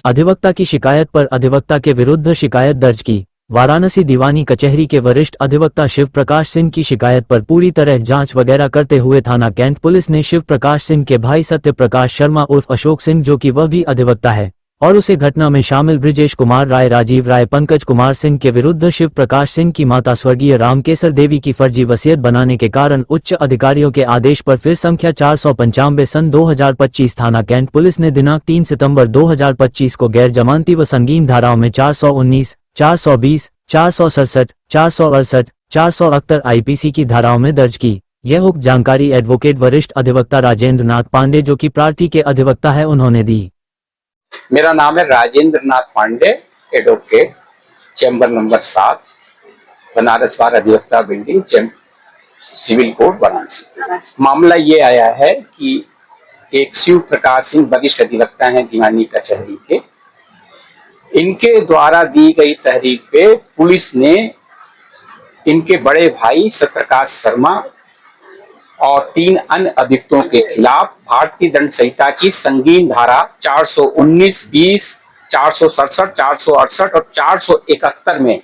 अधिवक्ता की शिकायत पर अधिवक्ता के विरुद्ध शिकायत दर्ज की। वाराणसी दीवानी कचहरी के वरिष्ठ अधिवक्ता शिव प्रकाश सिंह की शिकायत पर पूरी तरह जांच वगैरह करते हुए थाना कैंट पुलिस ने शिव प्रकाश सिंह के भाई सत्य प्रकाश शर्मा उर्फ अशोक सिंह, जो कि वह भी अधिवक्ता है, और उसे घटना में शामिल ब्रिजेश कुमार राय, राजीव राय, पंकज कुमार सिंह के विरुद्ध शिव प्रकाश सिंह की माता स्वर्गीय रामकेसर देवी की फर्जी वसीयत बनाने के कारण उच्च अधिकारियों के आदेश पर फिर संख्या 495 सन 2025 थाना कैंट पुलिस ने दिनांक 3 सितंबर 2025 को गैर जमानती व संगीन धाराओं में 419, 420, 467, 468, 468 आईपीसी की धाराओं में दर्ज की। यह उक्त जानकारी एडवोकेट वरिष्ठ अधिवक्ता राजेंद्र नाथ पांडे, जो कि प्रार्थी के अधिवक्ता है, उन्होंने दी। मेरा नाम है Rajendra Nath Pandey, advocate, chamber number 7, Banaras bar अधिवक्ता बिल्डिंग, सिविल कोर्ट वाराणसी। मामला ये आया है कि एक शिव प्रकाश सिंह वरिष्ठ अधिवक्ता हैं दीवानी कचहरी के, इनके द्वारा दी गई तहरीर पे पुलिस ने इनके बड़े भाई सत्यप्रकाश शर्मा और 3 अन्य अभियुक्तों के खिलाफ भारतीय दंड संहिता की संगीन धारा 419, 20, 467, 468 और 471 में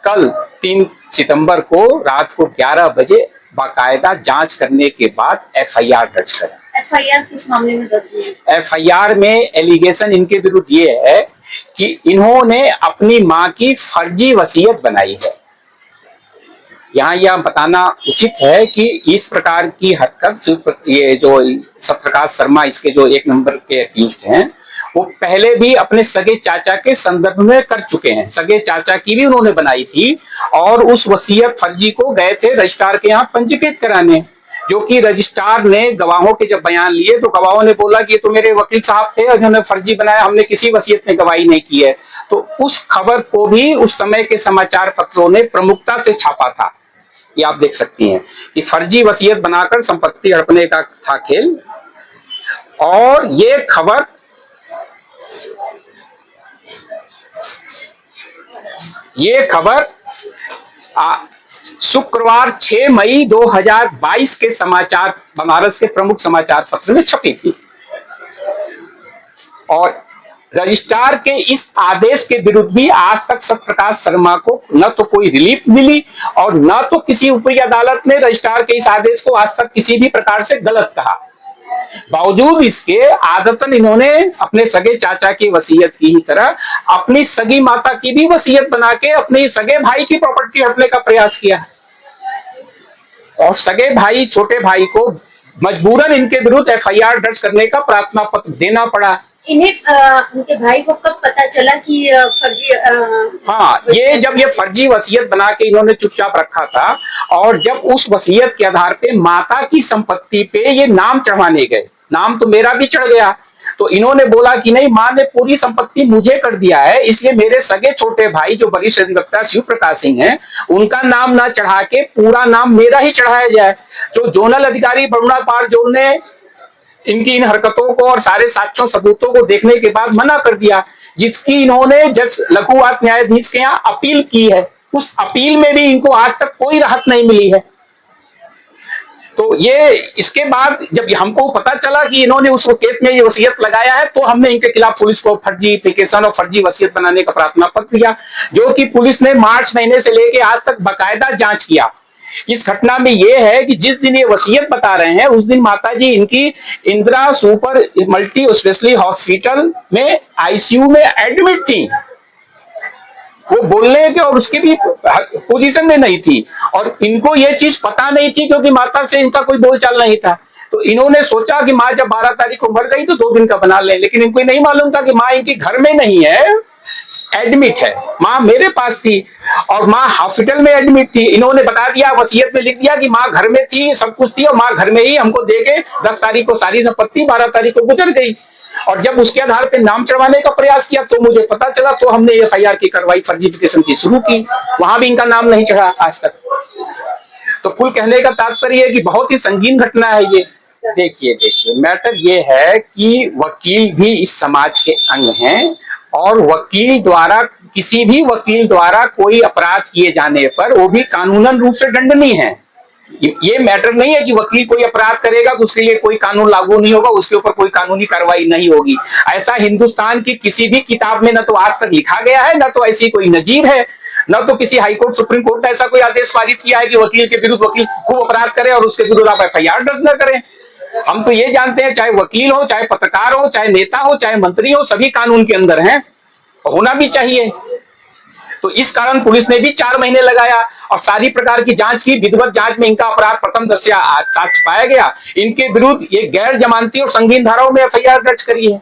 कल 3 सितंबर को रात को 11 बजे बाकायदा जांच करने के बाद एफआईआर दर्ज करें। एफआईआर किस मामले में दर्ज है? एफआईआर में एलिगेशन इनके विरुद्ध ये है कि इन्होंने अपनी मां की फर्जी वसीयत बनाई है। यहाँ यह बताना उचित है कि इस प्रकार की हरकत ये जो सत्यप्रकाश शर्मा, इसके जो 1 नंबर के अक्यूज्ड हैं, वो पहले भी अपने सगे चाचा के संदर्भ में कर चुके हैं। सगे चाचा की भी उन्होंने बनाई थी और उस वसीयत फर्जी को गए थे रजिस्ट्रार के यहाँ पंजीकृत कराने, जो कि रजिस्ट्रार ने गवाहों के जब बयान लिए तो गवाहों ने बोला कि ये तो मेरे वकील साहब थे और जिन्होंने फर्जी बनाया, हमने किसी वसीयत में गवाही नहीं की है। तो उस खबर को भी उस समय के समाचार पत्रों ने प्रमुखता से छापा था। ये आप देख सकती हैं कि फर्जी वसीयत बनाकर संपत्ति हड़पने का था खेल। और ये खबर शुक्रवार 6 मई 2022 के समाचार, बनारस के प्रमुख समाचार पत्र में छपी थी। और रजिस्ट्रार के इस आदेश के विरुद्ध भी आज तक सत्यप्रकाश शर्मा को न तो कोई रिलीफ मिली और न तो किसी ऊपरी अदालत ने रजिस्ट्रार के इस आदेश को आज तक किसी भी प्रकार से गलत कहा। बावजूद इसके आदतन इन्होंने अपने सगे चाचा की वसीयत की ही तरह अपनी सगी माता की भी वसीयत बना के अपने सगे भाई की प्रॉपर्टी हड़पने का प्रयास किया और सगे भाई, छोटे भाई को मजबूरन इनके विरुद्ध एफआईआर दर्ज करने का प्रार्थना पत्र देना पड़ा। इन्हें उनके भाई को कब पता चला कि फर्जी जब ये फर्जी वसीयत बना के इन्होंने चुपचाप रखा था और जब उस वसीयत के आधार पे माता की संपत्ति पे ये नाम चढ़वाने गए, नाम तो मेरा भी चढ़ गया, तो इन्होंने बोला कि नहीं, मां ने पूरी संपत्ति मुझे कर दिया है, इसलिए मेरे सगे छोटे भाई जो वरिष्ठ अधिवक्ता शिव प्रकाश सिंह हैं, उनका नाम ना चढ़ा के पूरा नाम मेरा ही चढ़ाया जाए। जो जोनल अधिकारी बरुणा पार जोन ने इनकी इन हरकतों को और सारे साक्ष्यों सबूतों को देखने के बाद मना कर दिया, जिसकी इन्होंने जज लघुवाद न्यायाधीश के यहाँ अपील की है। उस अपील में भी इनको आज तक कोई राहत नहीं मिली है। तो ये इसके बाद जब हमको पता चला कि इन्होंने उस केस में ये वसीयत लगाया है, तो हमने इनके खिलाफ पुलिस को फर्जी एप्लीकेशन और फर्जी वसीयत बनाने का प्रार्थना पत्र दिया, जो कि पुलिस ने मार्च महीने से लेके आज तक बाकायदा जांच किया। इस घटना में यह है कि जिस दिन ये वसीयत बता रहे हैं, उस दिन माताजी इनकी Indira super multi speciality hospital में आईसीयू में एडमिट थी। वो बोलने के और उसकी भी पोजीशन में नहीं थी और इनको ये चीज पता नहीं थी, क्योंकि माता से इनका कोई बोलचाल नहीं था। तो इन्होंने सोचा कि माँ जब 12 तारीख को मर गई तो 2 दिन का बना लें, लेकिन इनको नहीं मालूम था कि माँ इनकी घर में नहीं है, एडमिट है। माँ मेरे पास थी और माँ हॉस्पिटल में एडमिट थी। इन्होंने बता दिया, वसीयत में लिख दिया कि माँ घर में थी, सब कुछ थी और माँ घर में ही हमको देके 10 तारीख को सारी संपत्ति 12 तारीख को गुजर गई। और जब उसके आधार पे नाम चढ़वाने का प्रयास किया तो मुझे पता चला, तो हमने एफआईआर की कार्रवाई फर्जीफिकेशन की शुरू की। वहां भी इनका नाम नहीं चढ़ा आज तक। तो कुल कहने का तात्पर्य है कि बहुत ही संगीन घटना है ये। देखिए मैटर ये है कि वकील भी इस समाज के अंग हैं और वकील द्वारा, किसी भी वकील द्वारा कोई अपराध किए जाने पर वो भी कानूनन रूप से दंडनीय है। ये मैटर नहीं है कि वकील कोई अपराध करेगा तो उसके लिए कोई कानून लागू नहीं होगा, उसके ऊपर कोई कानूनी कार्रवाई नहीं होगी। ऐसा हिंदुस्तान की किसी भी किताब में न तो आज तक लिखा गया है, न तो ऐसी कोई नजीर है, न तो किसी हाईकोर्ट सुप्रीम कोर्ट ने ऐसा कोई आदेश पारित किया है कि वकील के विरुद्ध वकील खूब अपराध करे और उसके विरुद्ध आप FIR दर्ज न करें। हम तो ये जानते हैं, चाहे वकील हो, चाहे पत्रकार हो, चाहे नेता हो, चाहे मंत्री हो, सभी कानून के अंदर हैं, होना भी चाहिए। तो इस कारण पुलिस ने भी 4 महीने लगाया और सारी प्रकार की जांच की। विधिवत जांच में इनका अपराध प्रथम दृष्टया साक्ष्य पाया गया। इनके विरुद्ध ये गैर जमानती और संगीन धाराओं में FIR दर्ज करी है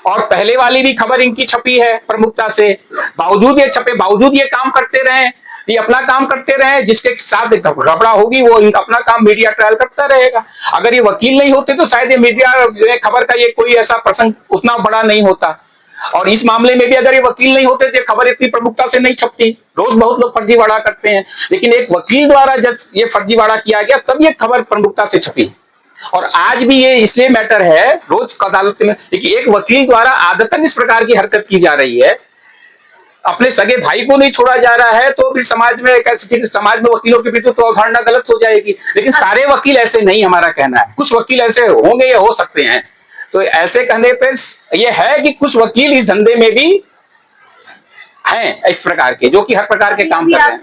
और पहले वाली भी खबर इनकी छपी है प्रमुखता से। बावजूद ये छपे, बावजूद ये काम करते रहे, ये अपना काम करते रहे। जिसके साथ रबड़ा होगी वो इनका अपना काम मीडिया ट्रायल करता रहेगा। अगर ये वकील नहीं होते तो शायद ये मीडिया खबर का ये कोई ऐसा प्रसंग उतना बड़ा नहीं होता। और इस मामले में भी अगर ये वकील नहीं होते तो खबर इतनी प्रमुखता से नहीं छपती। रोज बहुत लोग फर्जीवाड़ा करते हैं, लेकिन एक वकील द्वारा जब ये फर्जीवाड़ा किया गया तब ये खबर प्रमुखता से छपी। और आज भी ये इसलिए मैटर है रोज अदालत में, लेकिन एक वकील द्वारा आदतन इस प्रकार की हरकत की जा रही है, अपने सगे भाई को नहीं छोड़ा जा रहा है, तो फिर समाज में कैसे, समाज में वकीलों के प्रति तो अवधारणा गलत हो जाएगी। लेकिन सारे वकील ऐसे नहीं, हमारा कहना है कुछ वकील ऐसे होंगे या हो सकते हैं। तो ऐसे कहने पर यह है कि कुछ वकील इस धंधे में भी हैं इस प्रकार के, जो कि हर प्रकार के काम कर रहे हैं।